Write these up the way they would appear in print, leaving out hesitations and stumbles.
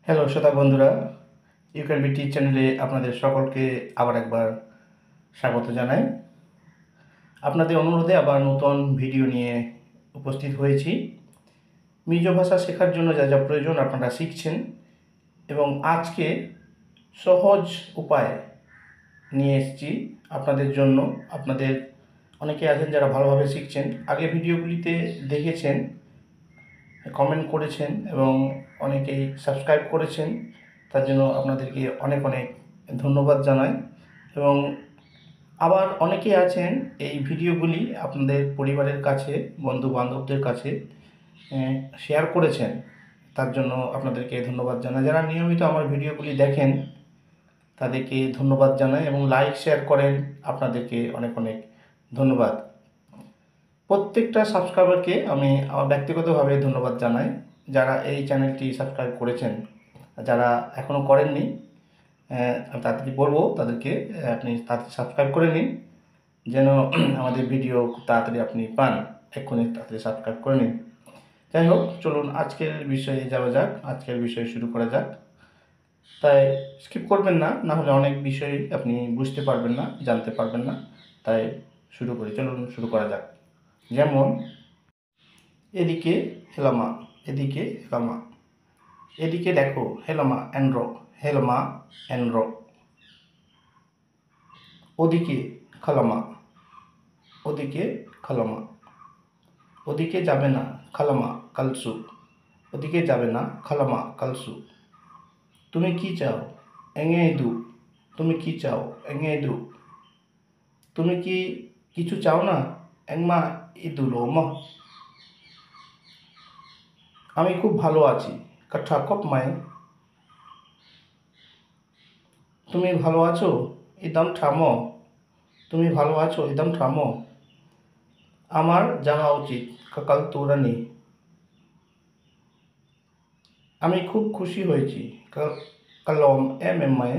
Hello শ্রোতা বন্ধুরা, you can be teach চ্যানেলে আপনাদের সকলকে আবার একবার স্বাগত জানাই। আপনাদের অনুরোধে আবার নতুন ভিডিও নিয়ে উপস্থিত হয়েছি। মিজো ভাষা শেখার জন্য যা যা প্রয়োজন আপনারা শিখছেন, এবং আজকে সহজ উপায় নিয়ে এসেছি আপনাদের জন্য। আপনাদের অনেকে আছেন যারা ভালোভাবে শিখছেন, আগে ভিডিওগুলিতে দেখেছেন, কমেন্ট করেছেন এবং অনেকেই সাবস্ক্রাইব করেছেন। তার জন্য আপনাদেরকে অনেক অনেক ধন্যবাদ জানাই। এবং আবার অনেকেই আছেন এই ভিডিওগুলি আপনাদের পরিবারের কাছে, বন্ধু বান্ধবদের কাছে শেয়ার করেছেন, তার জন্য আপনাদেরকে ধন্যবাদ জানাই। যারা নিয়মিত আমার ভিডিওগুলি দেখেন তাদেরকে ধন্যবাদ জানাই, এবং লাইক শেয়ার করেন, আপনাদেরকে অনেক অনেক ধন্যবাদ। প্রত্যেকটা সাবস্ক্রাইবারকে আমি আমার ব্যক্তিগতভাবে ধন্যবাদ জানাই, যারা এই চ্যানেলটি সাবস্ক্রাইব করেছেন। যারা এখনও করেননি, তাদেরকে বলবো তাদেরকে আপনি তাড়াতাড়ি সাবস্ক্রাইব করে নিন, যেন আমাদের ভিডিও খুব তাড়াতাড়ি আপনি পান। এক্ষুনি তাড়াতাড়ি সাবস্ক্রাইব করে নিন। যাই হোক, চলুন আজকের বিষয়ে যাওয়া যাক, আজকের বিষয় শুরু করা যাক। তাই স্কিপ করবেন না, না হলে অনেক বিষয় আপনি বুঝতে পারবেন না, জানতে পারবেন না। তাই শুরু করি, চলুন শুরু করা যাক। যেমন এদিকে হেলামা, এদিকে হেলামা, এদিকে দেখো হেলামা এন্ড্রো, হেলামা এন্ড্রো। ওদিকে খালামা, ওদিকে খালামা, ওদিকে যাবে না খালামা কালসু, ওদিকে যাবে না খালামা কালসু। তুমি কি চাও এঙে দু, তুমি কি চাও এঙে দু। তুমি কি কিছু চাও না এংমা ইদু লোমা। আমি খুব ভালো আছি কাঠা কপ মাই। তুমি ভালো আছো ইদম থামো, তুমি ভালো আছো ইদম থামো। আমার যাওয়া উচিত কাকাল তোরানি। আমি খুব খুশি হয়েছি কালম এমএমআই।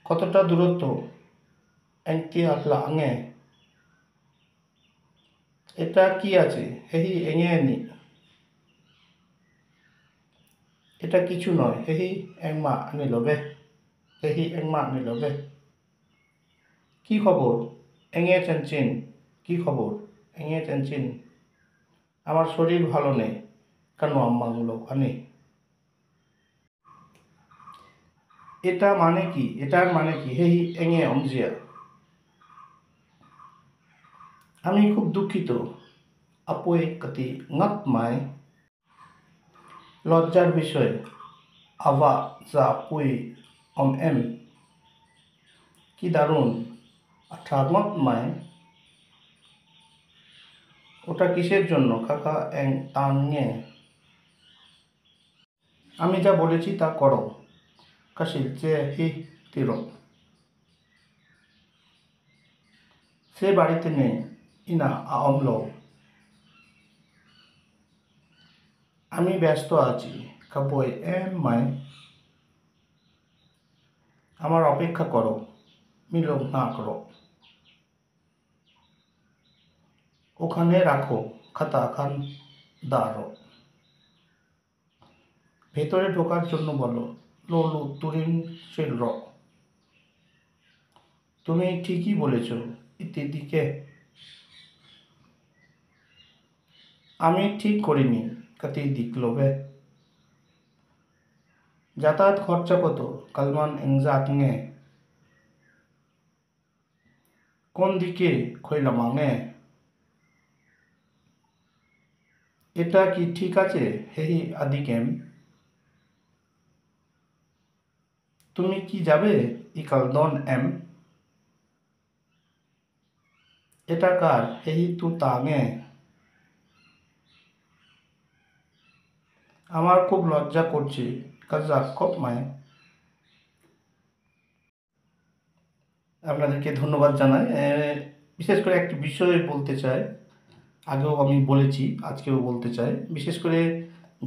কতটা দূরত্ব এংকে আপলা আঙে। এটা কি আছে হেহি এঙে নি। এটা কিছু নয় হেহি এংমা আনি লবে, হেহি এংমা আনি লবে। কি খবর এঙে চেনচিন, কি খবর এঙে চেনচিন। আমার শরীর ভালো নেই কেন আম্মাংলো আনি। এটা মানে কি, এটার মানে কি হেহি এঙে অমজিয়া। আমি খুব দুঃখিত আপুই কতি ngắt মাই। লজ্জার বিষয় আভা যা পুই এম। কি দারুণ আঠা ngắt মাই। ওটা কিসের জন্য কাকা এং তাঙে। আমি যা বলেছি তা করো কাশিল চে হি তির। সে বাড়িতে নেই ইনা আমলো। আমি ব্যস্ত আছি কাপই এম মাই। আমার অপেক্ষা করো মিলো না করো। ওখানে রাখো খাতা খান দাঁড়ো। ভেতরে ঢোকার জন্য বলো লোলু তুরিন শিল। তুমি ঠিকই বলেছ ইত্যাদিকে। আমি ঠিক করিনি কাতি দিক লোভে। যাতায়াত খরচা কত কালমান এংজাতঙে। কোন দিকে খৈলামাঙে। এটা কি ঠিক আছে হেহি আদিকেম। তুমি কি যাবে ইকাল দন এম। এটা কার হেহি তু তাঙে। আমার খুব লজ্জা করছে কাজা কপ মায়। আপনাদেরকে ধন্যবাদ জানাই। বিশেষ করে একটি বিষয় বলতে চাই, আগেও আমি বলেছি আজকেও বলতে চাই। বিশেষ করে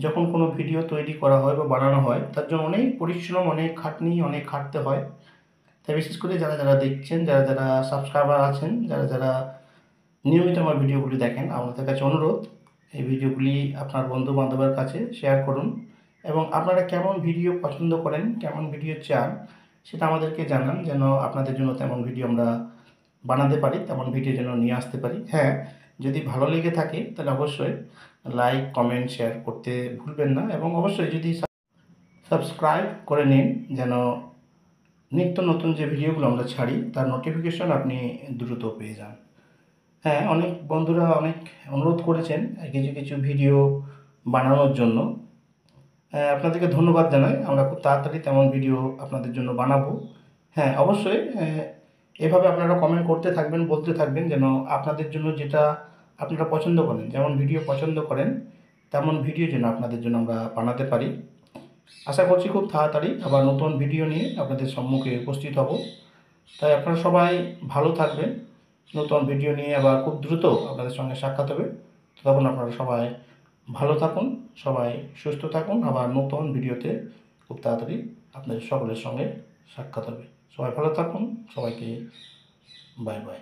যখন কোনো ভিডিও তৈরি করা হয় বা বানানো হয়, তার জন্য অনেক পরিশ্রম, অনেক খাটনি, অনেক খাটতে হয়। তাই বিশেষ করে যারা যারা দেখছেন, যারা যারা সাবস্ক্রাইবার আছেন, যারা যারা নিয়মিত আমার ভিডিওগুলি দেখেন, আপনাদের কাছে অনুরোধ এই ভিডিওগুলি আপনার বন্ধু বান্ধবের কাছে শেয়ার করুন, এবং আপনারা কেমন ভিডিও পছন্দ করেন, কেমন ভিডিও চান সেটা আমাদেরকে জানান, যেন আপনাদের জন্য তেমন ভিডিও আমরা বানাতে পারি, তেমন ভিডিও যেন নিয়ে আসতে পারি। হ্যাঁ, যদি ভালো লেগে থাকে তাহলে অবশ্যই লাইক, কমেন্ট, শেয়ার করতে ভুলবেন না, এবং অবশ্যই যদি সাবস্ক্রাইব করে নিন, যেন নিত্য নতুন যে ভিডিওগুলো আমরা ছাড়ি তার নোটিফিকেশন আপনি দ্রুত পেয়ে যান। হ্যাঁ, অনেক বন্ধুরা অনেক অনুরোধ করেছেন কিছু কিছু ভিডিও বানানোর জন্য। আপনাদেরকে ধন্যবাদ জানাই। আমরা খুব তাড়াতাড়ি তেমন ভিডিও আপনাদের জন্য বানাবো। হ্যাঁ, অবশ্যই এভাবে আপনারা কমেন্ট করতে থাকবেন, বলতে থাকবেন, যেন আপনাদের জন্য যেটা আপনারা পছন্দ করেন, যেমন ভিডিও পছন্দ করেন তেমন ভিডিও যেন আপনাদের জন্য আমরা বানাতে পারি। আশা করছি খুব তাড়াতাড়ি আবার নতুন ভিডিও নিয়ে আপনাদের সম্মুখে উপস্থিত হব। তাই আপনারা সবাই ভালো থাকবেন। নতুন ভিডিও নিয়ে আবার খুব দ্রুত আপনাদের সঙ্গে সাক্ষাৎ হবে। ততক্ষণ আপনারা সবাই ভালো থাকুন, সবাই সুস্থ থাকুন। আবার নতুন ভিডিওতে খুব তাড়াতাড়ি আপনাদের সকলের সঙ্গে সাক্ষাৎ হবে। সবাই ভালো থাকুন, সবাইকে বাই বাই।